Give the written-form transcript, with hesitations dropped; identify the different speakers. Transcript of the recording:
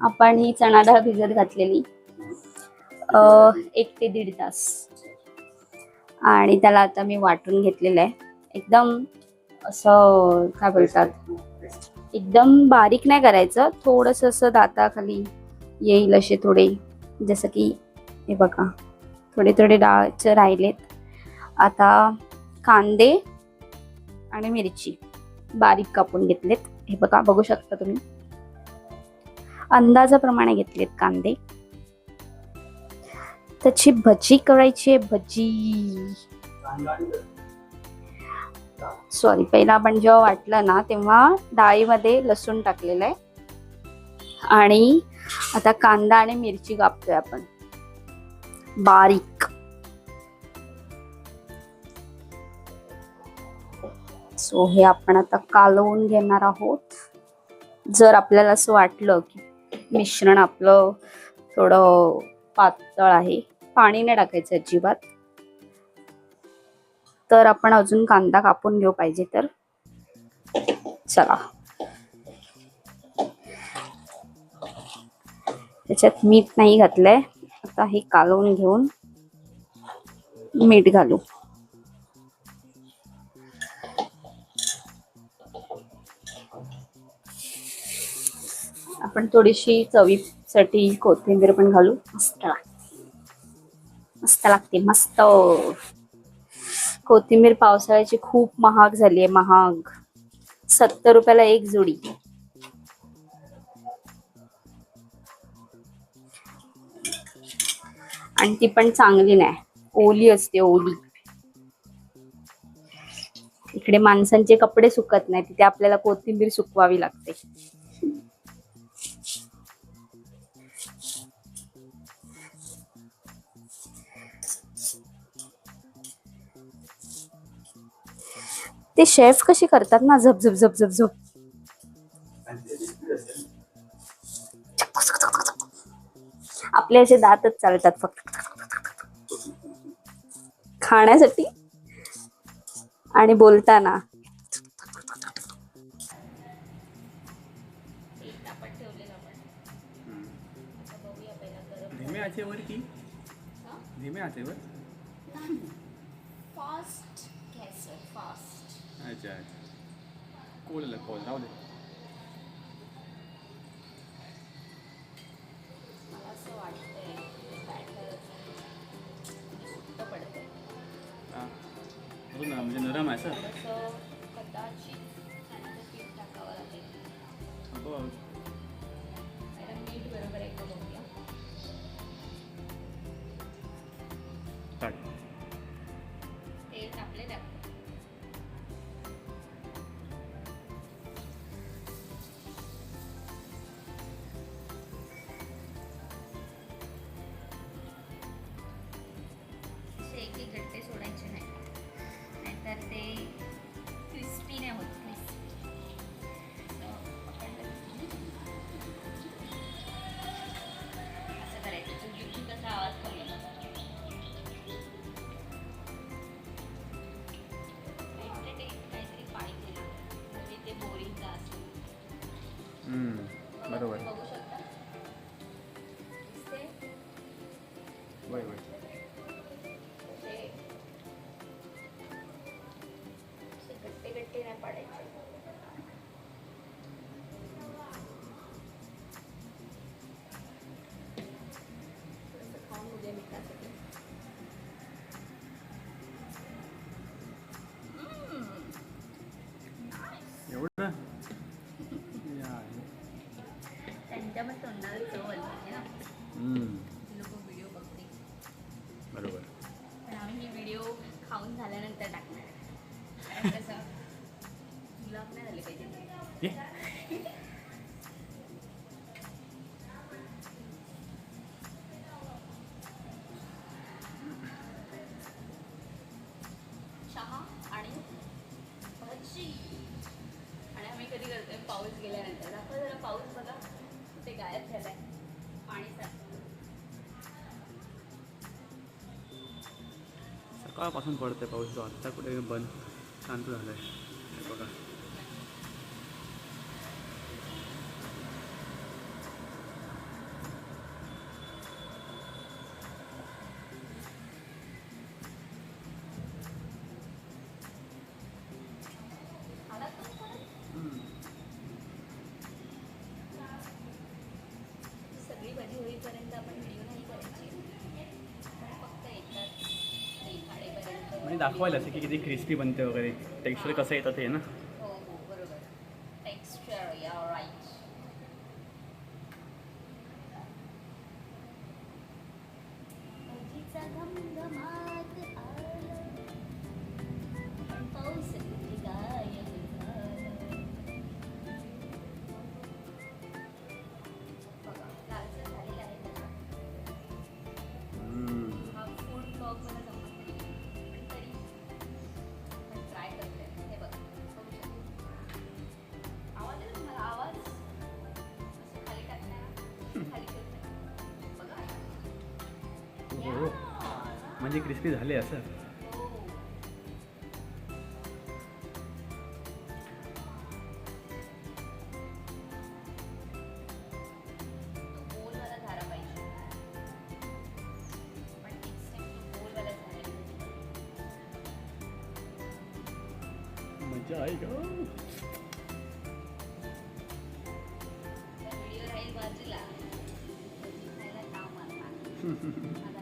Speaker 1: आपण ही चणा डाळ भिजत घातलेली 1 ते 1.5 तास आणि त्याला आता मी वाटून घेतलेलं आहे. एकदम असं काय बोलतात, एकदम बारीक नाही करायचं, थोडंसं असं दाताखाली येईल असे थोडे, जसं की हे बघा थोडे थोडे डाळचे राहिलेत. आता कांदे आणि मिरची बारीक कापून घेतलेत. हे बघा, बघू शकता तुम्ही, अंदाजाप्रमाणे घेतलेत कांदे. त्याची भजी करायची आहे, भजी. सॉरी, पहिला आपण जेव्हा वाटलं ना तेव्हा डाळीमध्ये लसूण टाकलेलं आहे आणि आता कांदा आणि मिरची कापतोय आपण बारीक. सो हे आपण आता कालवून घेणार आहोत. जर आपल्याला असं वाटलं की मिश्रण आपलं थोडं पातळ आहे, पाणी नाही टाकायचं अजिबात, तर आपण अजून कांदा कापून घेऊ पाहिजे तर. चला, त्याच्यात मीठ नाही घातलंय. आता हे कालवून घेऊन मीठ घालू. आपण थोडीशी चवीसाठी कोथिंबीर पण घालू. मस्त लागते मस्त. कोथिंबीर पावसाळ्याची खूप महाग झाली आहे, महाग. 70 रुपयाला 1 जोडी. आणि ती पण चांगली नाही, ओली असते, ओली. इकडे माणसांचे कपडे सुकत नाही, तिथे आपल्याला कोथिंबीर सुकवावी लागते. ते शेफ कशी करतात ना, झप झप झप झप झप. आपले असे दातच चालतात फक्त खाण्यासाठी आणि बोलताना.
Speaker 2: धीमे आचेवर की धीमे आचेवर?
Speaker 1: फास्ट गॅसवर, फास्ट.
Speaker 2: अच्छा, कोल राहू दे.
Speaker 1: मला असं वाटतंय बॅटर सुट्ट पडतंय.
Speaker 2: हो ना, म्हणजे नरम आहे सर.
Speaker 1: थोडंसं कदाचित खाण्याचं पीठ टाकावं लागेल.
Speaker 2: हो,
Speaker 1: मीठ बरोबर आहे का बघूया. तेल टाकलेलं आहे. एक एक गट्टे सोडायचे नाही, नाहीतर ते क्रिस्पी नाही होत. असं करायचं. चुलीची कसा आवाज कमी काहीतरी पाहिजे ना, म्हणजे ते बोरिंगचं असतं.
Speaker 2: बरोबर.
Speaker 1: बघू शकता दिसते.
Speaker 2: वय
Speaker 1: गट्टे गट्टे नाही पाडायचे. थोडंसं खाऊन उद्या मिठासाठी.
Speaker 2: एवढं
Speaker 1: त्यांच्या मग तोंडाला चव आली पाहिजे ना. लोक व्हिडिओ बघते.
Speaker 2: बरोबर.
Speaker 1: पण आम्ही ही व्हिडिओ खाऊन झाल्यानंतर टाकणार. कारण कसं ब्लॉग नाही झाले पाहिजे. चहा आणि भजी. आणि आम्ही कधी करतोय पाऊस गेल्यानंतर. दाखवा जरा पाऊस, बघा ते गायब झालाय पाणी साचून.
Speaker 2: सकाळपासून पडतोय पाऊस, जो आत्ता कुठे बंद शांत झालाय. बघा,
Speaker 1: वाजेपर्यंत आपण व्हिडिओ नाही करायचे, पण फक्त येतात 1 वाजेपर्यंत.
Speaker 2: म्हणजे दाखवायला असं की किती क्रिस्पी बनते वगैरे, टेक्स्चर कसं येतं ते ना.
Speaker 1: हो हो बरोबर. टेक्स्चर या राईट. भजीचा घमघमाट आला, पण पाऊस कुठे गायब झाला. बघा लालसर झालेलं आहे बघा. हा फूड ब्लॉग मला जमत नाही, पण तरी पण ट्राय करते. हे बघा बघू शकता. आवाज येतो तुम्हाला? आवाज असं खाली टाकणार, खाली ठेवणार. बघा
Speaker 2: हो. म्हणजे क्रिस्पी झाले असं.
Speaker 1: हो. तो गोलवाला झाला पाहिजे, पण नेक्स्ट टाइम तो गोलवाला झाला.
Speaker 2: मजा आहे का?
Speaker 1: व्हिडिओ राहील बाजूला, खायला ताव मारणार. आता